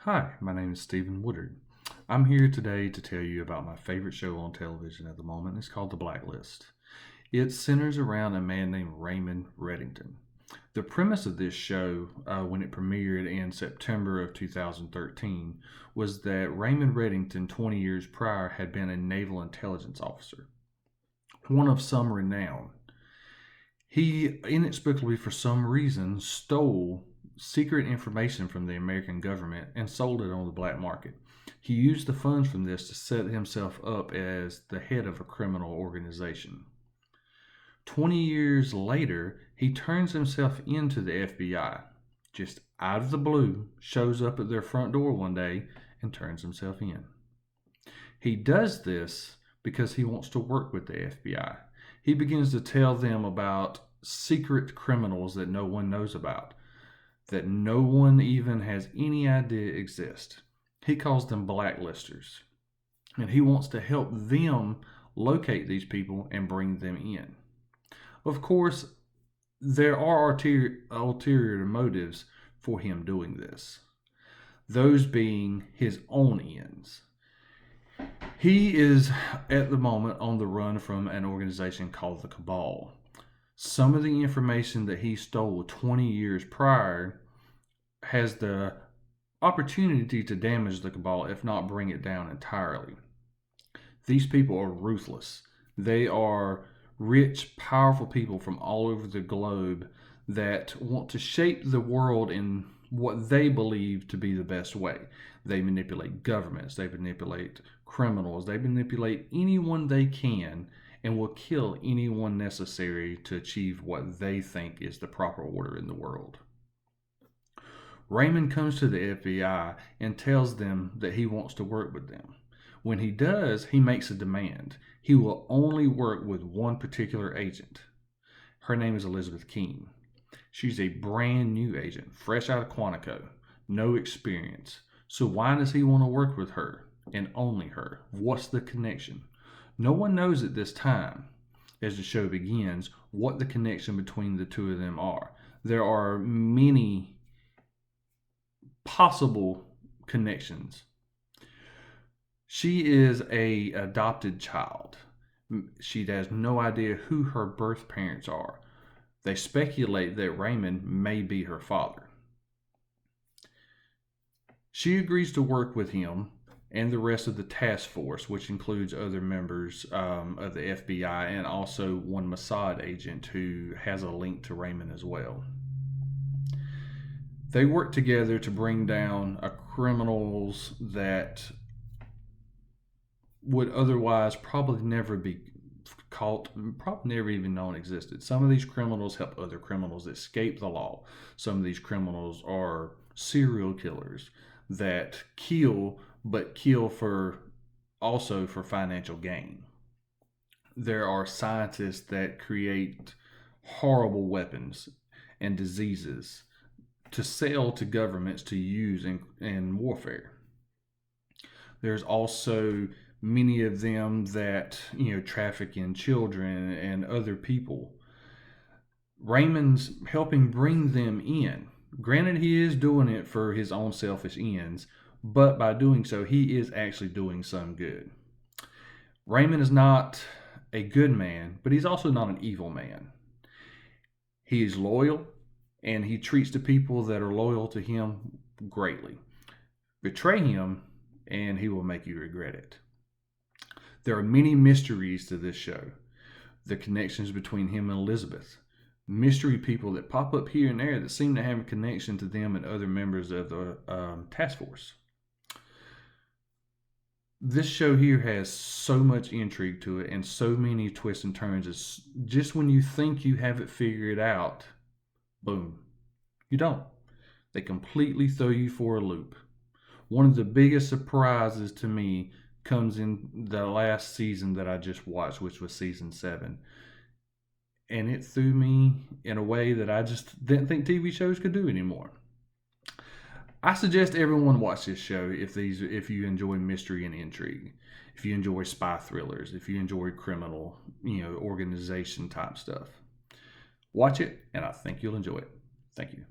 Hi, my name is Stephen Woodard. I'm here today to tell you about my favorite show on television at the moment. It's called The Blacklist. It centers around a man named Raymond Reddington. The premise of this show, when it premiered in September of 2013, was that Raymond Reddington, 20 years prior, had been a naval intelligence officer, one of some renown. He inexplicably, for some reason, stole secret information from the American government and sold it on the black market. He used the funds from this to set himself up as the head of a criminal organization. 20 years later, he turns himself into the FBI. Just out of the blue, shows up at their front door one day and turns himself in. He does this because he wants to work with the FBI. He begins to tell them about secret criminals that no one knows about, that no one even has any idea exist. He calls them blacklisters, and he wants to help them locate these people and bring them in. Of course, there are ulterior motives for him doing this, those being his own ends. He is at the moment on the run from an organization called the Cabal. Some of the information that he stole 20 years prior has the opportunity to damage the Cabal, if not bring it down entirely. These people are ruthless. They are rich, powerful people from all over the globe that want to shape the world in what they believe to be the best way. They manipulate governments, they manipulate criminals, they manipulate anyone they can, and will kill anyone necessary to achieve what they think is the proper order in the world. Raymond comes to the FBI and tells them that he wants to work with them. When he does, he makes a demand. He will only work with one particular agent. Her name is Elizabeth Keene. She's a brand new agent, fresh out of Quantico, no experience. So why does he want to work with her and only her? What's the connection? No one knows at this time, as the show begins, what the connection between the two of them are. There are many possible connections. She is a adopted child. She has no idea who her birth parents are. They speculate that Raymond may be her father. She agrees to work with him and the rest of the task force, which includes other members of the FBI and also one Mossad agent who has a link to Raymond as well. They work together to bring down criminals that would otherwise probably never be caught, probably never even known existed. Some of these criminals help other criminals escape the law. Some of these criminals are serial killers that kill, but kill for also for financial gain. There are scientists that create horrible weapons and diseases to sell to governments to use in warfare. There's also many of them that traffic in children and other people. Raymond's helping bring them in. Granted, he is doing it for his own selfish ends, but by doing so, he is actually doing some good. Raymond is not a good man, but he's also not an evil man. He is loyal, and he treats the people that are loyal to him greatly. Betray him, and he will make you regret it. There are many mysteries to this show. The connections between him and Elizabeth. Mystery people that pop up here and there that seem to have a connection to them and other members of the task force. This show here has so much intrigue to it and so many twists and turns. It's just when you think you have it figured out, boom, you don't. They completely throw you for a loop. One of the biggest surprises to me comes in the last season that I just watched, which was season 7. And it threw me in a way that I just didn't think TV shows could do anymore. I suggest everyone watch this show if you enjoy mystery and intrigue, if you enjoy spy thrillers, if you enjoy criminal, organization type stuff. Watch it, and I think you'll enjoy it. Thank you.